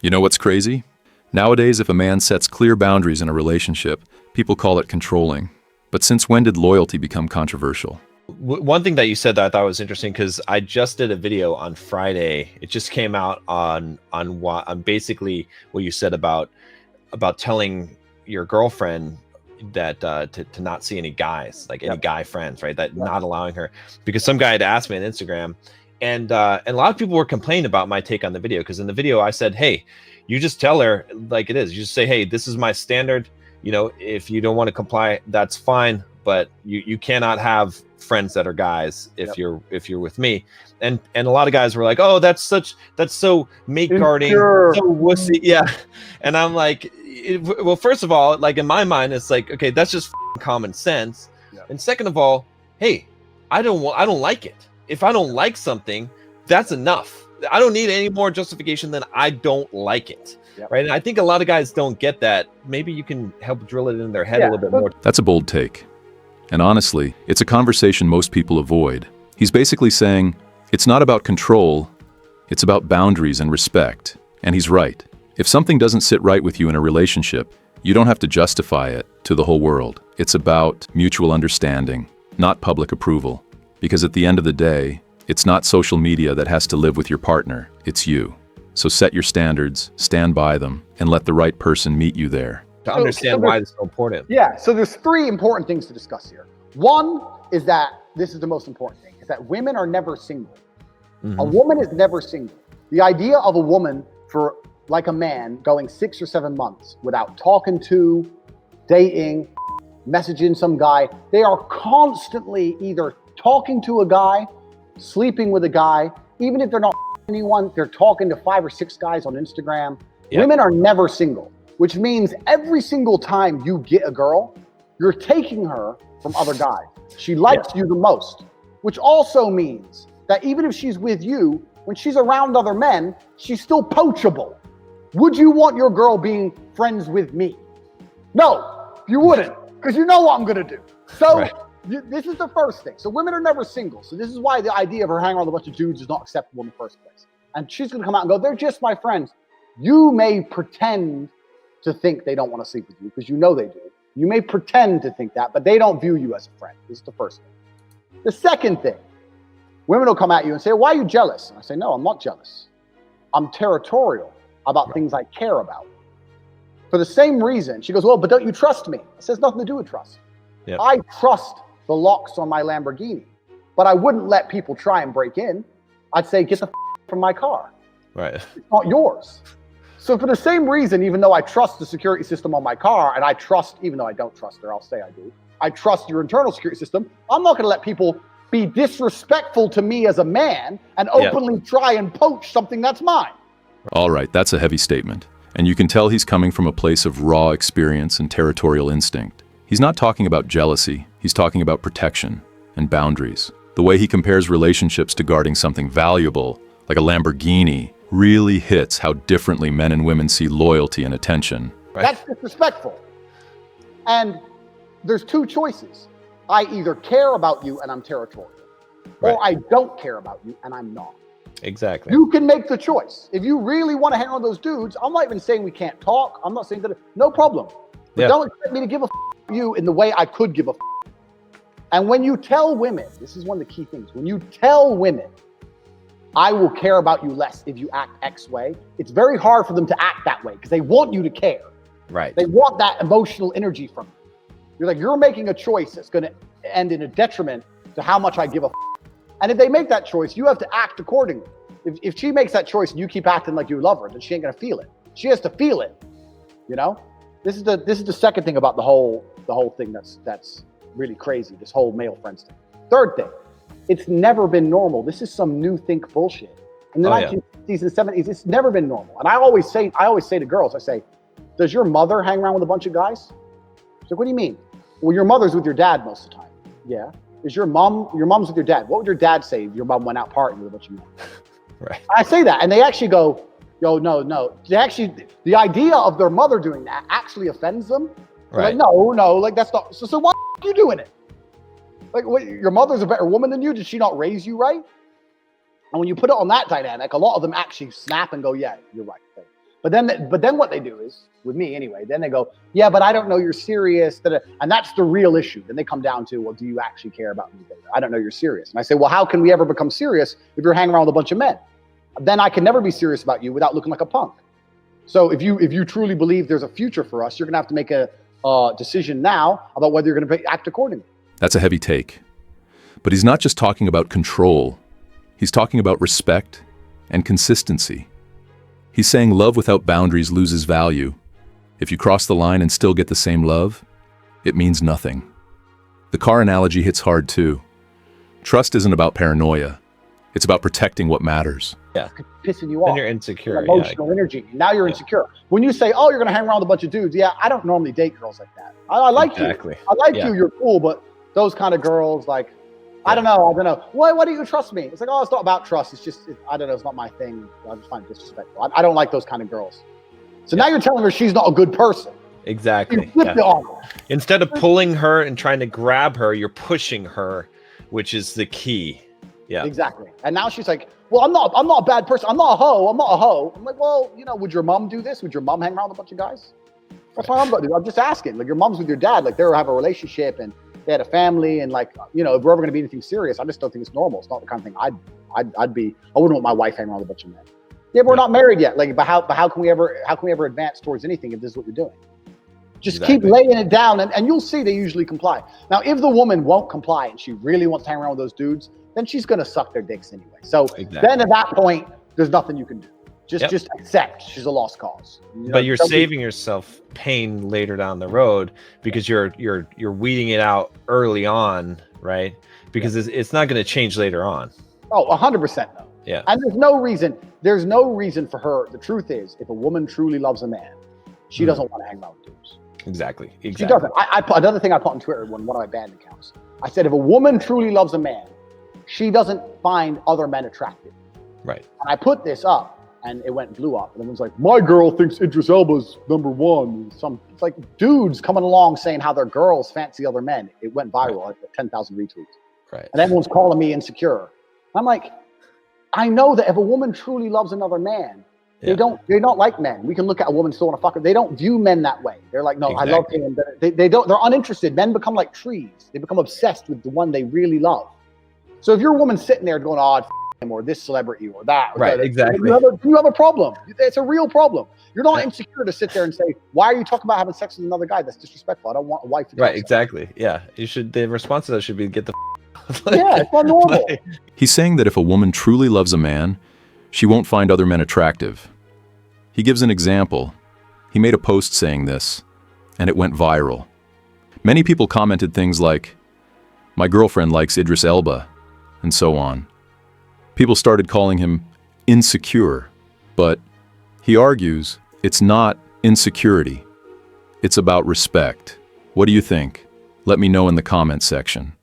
You know what's crazy? Nowadays, if a man sets clear boundaries in a relationship, people call it controlling. But since when did loyalty become controversial? One thing that you said that I thought was interesting, because I just did a video on Friday. It just came out on basically what you said about telling your girlfriend that to not see any guys, like any guy friends, right? That not allowing her, because some guy had asked me on Instagram, and a lot of people were complaining about my take on the video, because in the video I said, hey, you just tell her like it is. You just say, hey, this is my standard. You know, if you don't want to comply, that's fine, but you cannot have friends that are guys if you're with me. And a lot of guys were like, oh, that's so mate guarding, so wussy. Yeah. And I'm like, well, first of all, like in my mind, it's like, okay, that's just common sense. And second of all, hey, I don't like it. If I don't like something, that's enough. I don't need any more justification than I don't like it. Right. And I think a lot of guys don't get that. Maybe you can help drill it in their head a little bit more. That's a bold take. And honestly, it's a conversation most people avoid. He's basically saying, it's not about control, it's about boundaries and respect. And he's right. If something doesn't sit right with you in a relationship, you don't have to justify it to the whole world. It's about mutual understanding, not public approval. Because at the end of the day, it's not social media that has to live with your partner, it's you. So set your standards, stand by them, and let the right person meet you there. To understand why it's so important. Yeah, so there's three important things to discuss here. One is that, this is the most important thing, is that women are never single. A woman is never single. The idea of a woman, for like a man, going 6 or 7 months without talking to, dating, messaging some guy, they are constantly either talking to a guy, sleeping with a guy, even if they're not anyone, they're talking to 5 or 6 guys on Instagram. Women are never single, which means every single time you get a girl, you're taking her from other guys. She likes you the most, which also means that even if she's with you, when she's around other men, she's still poachable. Would you want your girl being friends with me? No, you wouldn't, because you know what I'm gonna do. So this is the first thing. So women are never single. So this is why the idea of her hanging around with a bunch of dudes is not acceptable in the first place. And she's gonna come out and go, they're just my friends. You may pretend to think they don't want to sleep with you, because you know they do. You may pretend to think that, but they don't view you as a friend. This is the first thing. The second thing, women will come at you and say, why are you jealous? And I say, no, I'm not jealous. I'm territorial about things I care about. For the same reason, she goes, well, but don't you trust me? It has nothing to do with trust. I trust the locks on my Lamborghini, but I wouldn't let people try and break in. I'd say, get the from my car. It's not yours. So for the same reason, even though I trust the security system on my car, and I trust, even though I don't trust her, I'll say I do, I trust your internal security system, I'm not going to let people be disrespectful to me as a man and openly try and poach something that's mine. All right, that's a heavy statement. And you can tell he's coming from a place of raw experience and territorial instinct. He's not talking about jealousy, he's talking about protection and boundaries. The way he compares relationships to guarding something valuable, like a Lamborghini, really hits how differently men and women see loyalty and attention. That's disrespectful. And there's two choices. I either care about you and I'm territorial, or I don't care about you and I'm not. Exactly. You can make the choice. If you really want to hang on with those dudes, I'm not even saying we can't talk. I'm not saying that, no problem. But don't expect me to give a you in the way I could give a. And when you tell women, this is one of the key things, when you tell women, I will care about you less if you act X way, it's very hard for them to act that way because they want you to care. They want that emotional energy from you. You're like, you're making a choice that's going to end in a detriment to how much I give a. And if they make that choice, you have to act accordingly. If she makes that choice and you keep acting like you love her, then she ain't going to feel it. She has to feel it. You know, this is the second thing about the whole thing that's really crazy. This whole male friends thing. Third thing. It's never been normal. This is some new think bullshit. In the 1960s and 70s, it's never been normal. And I always say to girls, I say, does your mother hang around with a bunch of guys? She's like, what do you mean? Well, your mother's with your dad most of the time. Yeah. Is your mom's with your dad? What would your dad say if your mom went out partying with a bunch of men? I say that, and they actually go, yo, no. They actually, the idea of their mother doing that actually offends them. Like, no, like that's not, so why are you doing it? Like, what, your mother's a better woman than you? Did she not raise you right? And when you put it on that dynamic, a lot of them actually snap and go, yeah, you're right. But then what they do is, with me anyway, then they go, yeah, but I don't know you're serious. And that's the real issue. Then they come down to, well, do you actually care about me? I don't know you're serious. And I say, well, how can we ever become serious if you're hanging around with a bunch of men? Then I can never be serious about you without looking like a punk. So if you truly believe there's a future for us, you're going to have to make a decision now about whether you're going to act accordingly. That's a heavy take. But he's not just talking about control. He's talking about respect and consistency. He's saying love without boundaries loses value. If you cross the line and still get the same love, it means nothing. The car analogy hits hard too. Trust isn't about paranoia. It's about protecting what matters. Yeah. Pissing you off. Then you're insecure. Emotional energy. Now you're insecure. When you say, oh, you're going to hang around with a bunch of dudes. Yeah, I don't normally date girls like that. I like you. I like you. You're cool. But those kind of girls, like, I don't know. Why do you trust me? It's like, oh, it's not about trust. It's just, I don't know. It's not my thing. I just find it disrespectful. I don't like those kind of girls. So now you're telling her she's not a good person. Exactly. Instead of pulling her and trying to grab her, you're pushing her, which is the key. Yeah. Exactly. And now she's like, well, I'm not a bad person. I'm not a hoe. I'm like, well, would your mom do this? Would your mom hang around with a bunch of guys? That's what I'm going to do. I'm just asking. Like, your mom's with your dad. Like, they have a relationship and they had a family, and like, if we're ever going to be anything serious, I just don't think it's normal. It's not the kind of thing I'd be. I wouldn't want my wife hanging around with a bunch of men. Yeah, but we're not married yet. Like, but how can we ever advance towards anything if this is what you're doing? Just keep laying it down, and you'll see they usually comply. Now, if the woman won't comply and she really wants to hang around with those dudes, then she's going to suck their dicks anyway. So then at that point, there's nothing you can do. Just accept she's a lost cause. But you're saving yourself pain later down the road because you're weeding it out early on, right? Because it's not going to change later on. Oh, 100% no. Yeah. And there's no reason for her. The truth is, if a woman truly loves a man, she doesn't want to hang around with dudes. Exactly. She doesn't. I put another thing I put on Twitter, one of my banned accounts. I said, if a woman truly loves a man, she doesn't find other men attractive. Right. And I put this up, and it blew up. And everyone's like, my girl thinks Idris Elba's number 1. It's like dudes coming along saying how their girls fancy other men. It went viral. Right. 10,000 retweets. Right. And everyone's calling me insecure. I'm like, I know that if a woman truly loves another man, they don't like men. We can look at a woman still want to fuck her. They don't view men that way. They're like, no, I love him. They're uninterested. Men become like trees. They become obsessed with the one they really love. So if you're a woman sitting there going, oh, I'd him or this celebrity or that. Or right, that, exactly. You have a problem. It's a real problem. You're not insecure to sit there and say, why are you talking about having sex with another guy? That's disrespectful. I don't want a wife. Right, exactly. Yeah. The response to that should be get the yeah, it's not normal. He's saying that if a woman truly loves a man, she won't find other men attractive. He gives an example. He made a post saying this, and it went viral. Many people commented things like, my girlfriend likes Idris Elba, and so on. People started calling him insecure, but he argues it's not insecurity. It's about respect. What do you think? Let me know in the comments section.